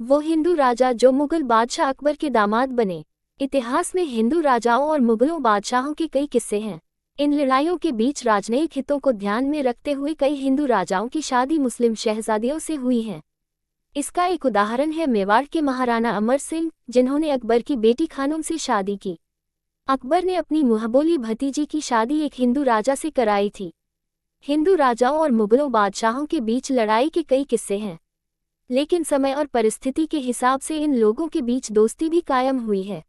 वो हिंदू राजा जो मुगल बादशाह अकबर के दामाद बने। इतिहास में हिंदू राजाओं और मुगलों बादशाहों के कई किस्से हैं। इन लड़ाइयों के बीच राजनयिक हितों को ध्यान में रखते हुए कई हिंदू राजाओं की शादी मुस्लिम शहजादियों से हुई है। इसका एक उदाहरण है मेवाड़ के महाराणा अमर सिंह, जिन्होंने अकबर की बेटी खानूम से शादी की। अकबर ने अपनी मुंहबोली भतीजी की शादी एक हिंदू राजा से कराई थी। हिंदू राजाओं और मुगलों बादशाहों के बीच लड़ाई के कई किस्से हैं, लेकिन समय और परिस्थिति के हिसाब से इन लोगों के बीच दोस्ती भी कायम हुई है।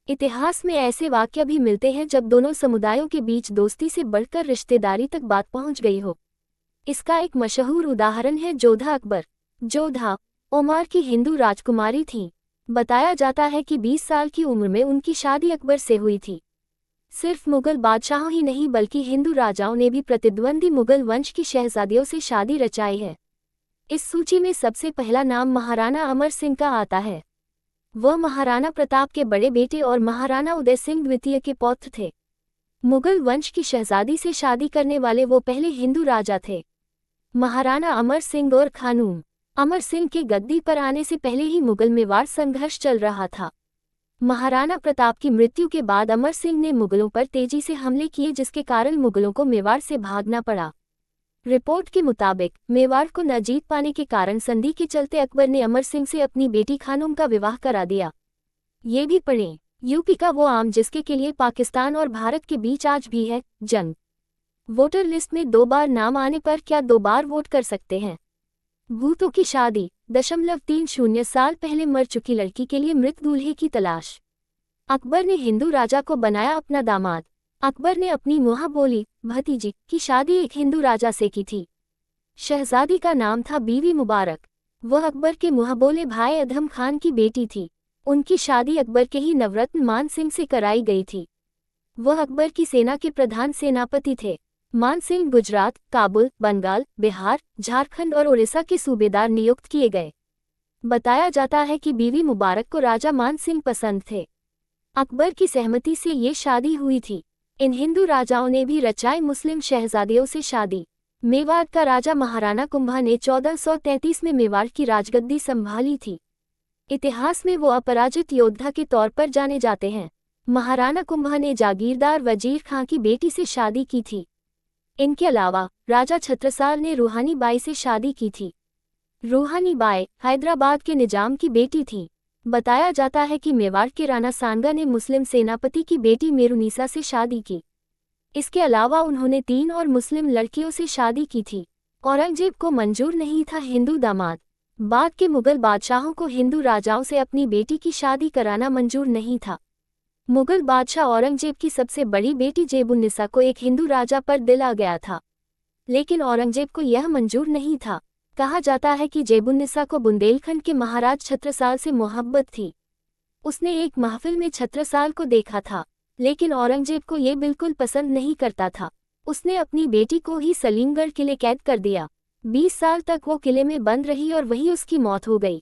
इतिहास में ऐसे वाक़या भी मिलते हैं जब दोनों समुदायों के बीच दोस्ती से बढ़कर रिश्तेदारी तक बात पहुंच गई हो। इसका एक मशहूर उदाहरण है जोधा अकबर। जोधा ओमार की हिंदू राजकुमारी थीं। बताया जाता है कि 20 साल की उम्र में उनकी शादी अकबर से हुई थी। सिर्फ मुगल बादशाहों ही नहीं बल्कि हिंदू राजाओं ने भी प्रतिद्वंदी मुगल वंश की शहजादियों से शादी रचाई है। इस सूची में सबसे पहला नाम महाराणा अमर सिंह का आता है। वह महाराणा प्रताप के बड़े बेटे और महाराणा उदय सिंह द्वितीय के पौत्र थे। मुगल वंश की शहजादी से शादी करने वाले वो पहले हिंदू राजा थे। महाराणा अमर सिंह और खानूम। अमर सिंह के गद्दी पर आने से पहले ही मुगल मेवाड़ संघर्ष चल रहा था। महाराणा प्रताप की मृत्यु के बाद अमर सिंह ने मुगलों पर तेजी से हमले किए, जिसके कारण मुगलों को मेवाड़ से भागना पड़ा। रिपोर्ट के मुताबिक मेवाड़ को न जीत पाने के कारण संधि के चलते अकबर ने अमर सिंह से अपनी बेटी खानूम का विवाह करा दिया। ये भी पढ़ें, यूपी का वो आम जिसके के लिए पाकिस्तान और भारत के बीच आज भी है जंग। वोटर लिस्ट में 2 बार नाम आने पर क्या 2 बार वोट कर सकते हैं? भूतों की शादी। 30 साल पहले मर चुकी लड़की के लिए मृत दूल्हे की तलाश। अकबर ने हिंदू राजा को बनाया अपना दामाद। अकबर ने अपनी मुंहबोली भतीजी की शादी एक हिंदू राजा से की थी। शहजादी का नाम था बीवी मुबारक। वह अकबर के मुंहबोले भाई अधम खान की बेटी थी। उनकी शादी अकबर के ही नवरत्न मान सिंह से कराई गई थी। वह अकबर की सेना के प्रधान सेनापति थे। मान सिंह गुजरात, काबुल, बंगाल, बिहार, झारखंड और उड़ीसा के सूबेदार नियुक्त किए गए। बताया जाता है कि बीवी मुबारक को राजा मान सिंह पसंद थे। अकबर की सहमति से ये शादी हुई थी। इन हिंदू राजाओं ने भी रचाई मुस्लिम शहजादियों से शादी। मेवाड़ का राजा महाराणा कुंभा ने 1433 में मेवाड़ की राजगद्दी संभाली थी। इतिहास में वो अपराजित योद्धा के तौर पर जाने जाते हैं। महाराणा कुंभा ने जागीरदार वजीर खां की बेटी से शादी की थी। इनके अलावा राजा छत्रसाल ने रूहानी बाई से शादी की थी। रूहानी बाई हैदराबाद के निजाम की बेटी थी। बताया जाता है कि मेवाड़ के राणा सांगा ने मुस्लिम सेनापति की बेटी मेरुनीसा से शादी की। इसके अलावा उन्होंने 3 और मुस्लिम लड़कियों से शादी की थी। औरंगजेब को मंजूर नहीं था हिंदू दामाद। बाद के मुगल बादशाहों को हिंदू राजाओं से अपनी बेटी की शादी कराना मंजूर नहीं था। मुगल बादशाह औरंगजेब की सबसे बड़ी बेटी जेबुन्निसा को एक हिंदू राजा पर दिल आ गया था, लेकिन औरंगजेब को यह मंजूर नहीं था। कहा जाता है कि जेबुन्निसा को बुंदेलखंड के महाराज छत्रसाल से मोहब्बत थी। उसने एक महफिल में छत्रसाल को देखा था, लेकिन औरंगजेब को ये बिल्कुल पसंद नहीं करता था। उसने अपनी बेटी को ही सलीमगढ़ किले कैद कर दिया। 20 साल तक वो किले में बंद रही और वहीं उसकी मौत हो गई।